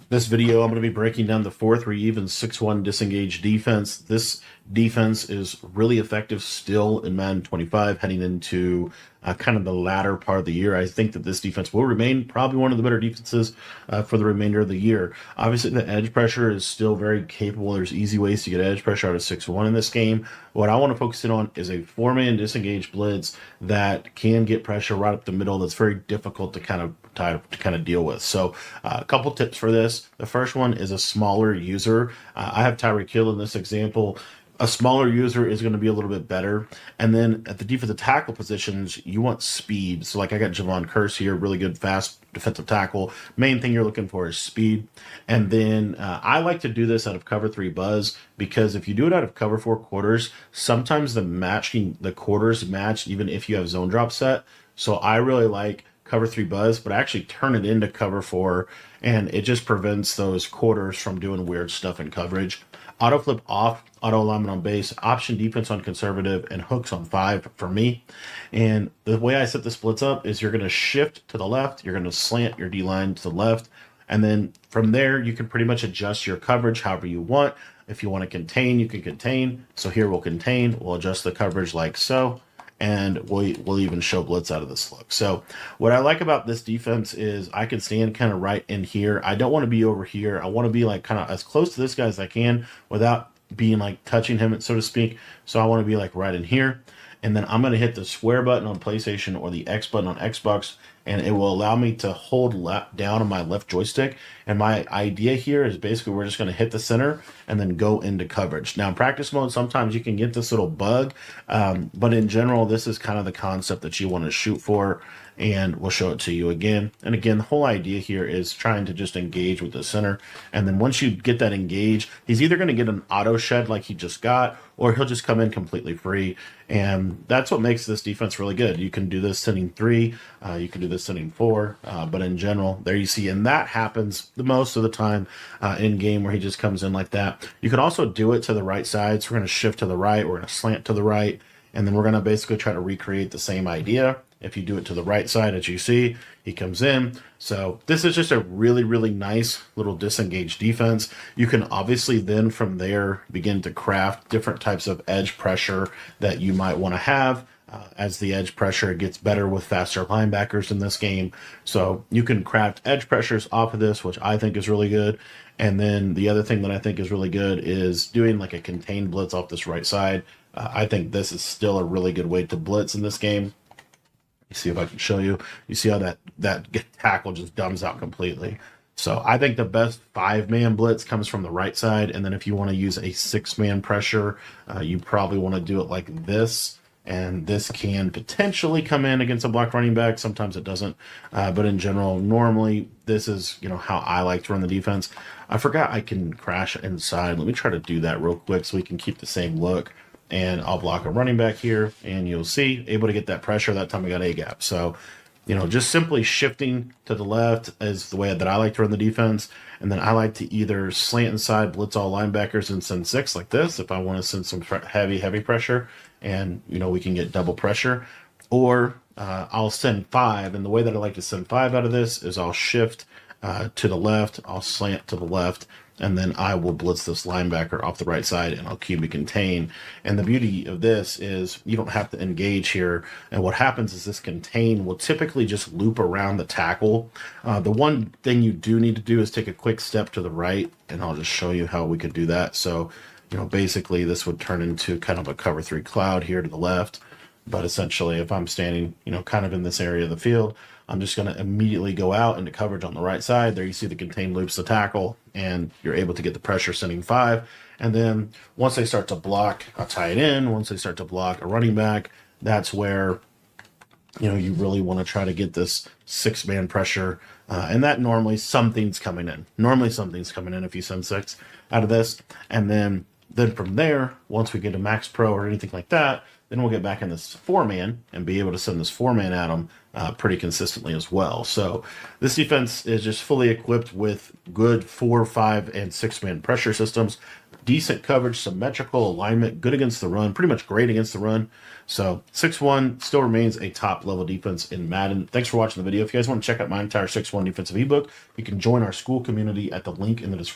This video, I'm going to be breaking down the 4-3 even 6-1 disengaged defense. This defense is really effective still in Madden 25 heading into kind of the latter part of the year. I think that this defense will remain probably one of the better defenses for the remainder of the year. Obviously, the edge pressure is still very capable. There's easy ways to get edge pressure out of 6-1 in this game. What I want to focus in on is a 4-man disengaged blitz that can get pressure right up the middle that's very difficult to kind of deal with. So a couple tips for this. The first one is a smaller user. I have Tyreek Hill in this example. A smaller user is going to be a little bit better. And then at the defensive tackle positions, you want speed. So like I got Javon Curse here, really good, fast defensive tackle. Main thing you're looking for is speed. And then I like to do this out of cover 3 buzz, because if you do it out of cover 4 quarters, sometimes the quarters match even if you have zone drop set. So I really like cover 3 buzz, but I actually turn it into cover 4, and it just prevents those quarters from doing weird stuff in coverage. Auto flip off, auto alignment on base, option defense on conservative, and hooks on 5 for me. And the way I set the splits up is you're going to shift to the left, you're going to slant your D line to the left, and then from there you can pretty much adjust your coverage however you want. If you want to contain, you can contain. So here we'll contain, we'll adjust the coverage like so, and we'll even show blitz out of this look. So what I like about this defense is I can stand kind of right in here. I don't want to be over here. I want to be like kind of as close to this guy as I can without being like touching him, so to speak. So I want to be like right in here. And then I'm going to hit the square button on PlayStation or the X button on Xbox, and it will allow me to hold down on my left joystick. And my idea here is basically we're just going to hit the center and then go into coverage. Now in practice mode, sometimes you can get this little bug, but in general, this is kind of the concept that you want to shoot for, and we'll show it to you again. And again, the whole idea here is trying to just engage with the center. And then once you get that engage, he's either going to get an auto shed like he just got, or he'll just come in completely free. And that's what makes this defense really good. You can do this sending 3, you can do this sending 4, but in general, there you see, and that happens the most of the time in game where he just comes in like that. You can also do it to the right side. So we're going to shift to the right, we're going to slant to the right, and then we're going to basically try to recreate the same idea. If you do it to the right side, as you see, he comes in. So this is just a really, really nice little disengaged defense. You can obviously then from there begin to craft different types of edge pressure that you might want to have as the edge pressure gets better with faster linebackers in this game. So you can craft edge pressures off of this, which I think is really good. And then the other thing that I think is really good is doing like a contained blitz off this right side. I think this is still a really good way to blitz in this game. You see if I can show you. You see how that tackle just dumbs out completely. So I think the best 5-man blitz comes from the right side, and then if you want to use a 6-man pressure, you probably want to do it like this. And this can potentially come in against a block running back. Sometimes it doesn't. But in general, normally this is how I like to run the defense. I forgot I can crash inside. Let me try to do that real quick so we can keep the same look. And I'll block a running back here, and you'll see, able to get that pressure. That time I got a gap. So, just simply shifting to the left is the way that I like to run the defense. And then I like to either slant inside, blitz all linebackers, and send 6 like this if I want to send some heavy pressure, and we can get double pressure. Or I'll send 5, and the way that I like to send 5 out of this is I'll shift to the left, I'll slant to the left, and then I will blitz this linebacker off the right side, and I'll QB contain. And the beauty of this is you don't have to engage here. And what happens is this contain will typically just loop around the tackle. The one thing you do need to do is take a quick step to the right, and I'll just show you how we could do that. So, basically this would turn into kind of a cover 3 cloud here to the left. But essentially, if I'm standing, kind of in this area of the field, I'm just going to immediately go out into coverage on the right side. There you see the contain loops the tackle, and you're able to get the pressure sending 5. And then once they start to block, I'll tie it in. Once they start to block a running back, that's where, you really want to try to get this 6-man pressure. And that normally something's coming in. Normally something's coming in if you send 6 out of this. And then from there, once we get a max pro or anything like that, then we'll get back in this 4-man and be able to send this 4-man at them pretty consistently as well. So this defense is just fully equipped with good 4, 5, and 6-man pressure systems. decent coverage, symmetrical alignment, good against the run, pretty much great against the run. So 6-1 still remains a top level defense in Madden. Thanks for watching the video. If you guys want to check out my entire 6-1 defensive ebook, you can join our school community at the link in the description.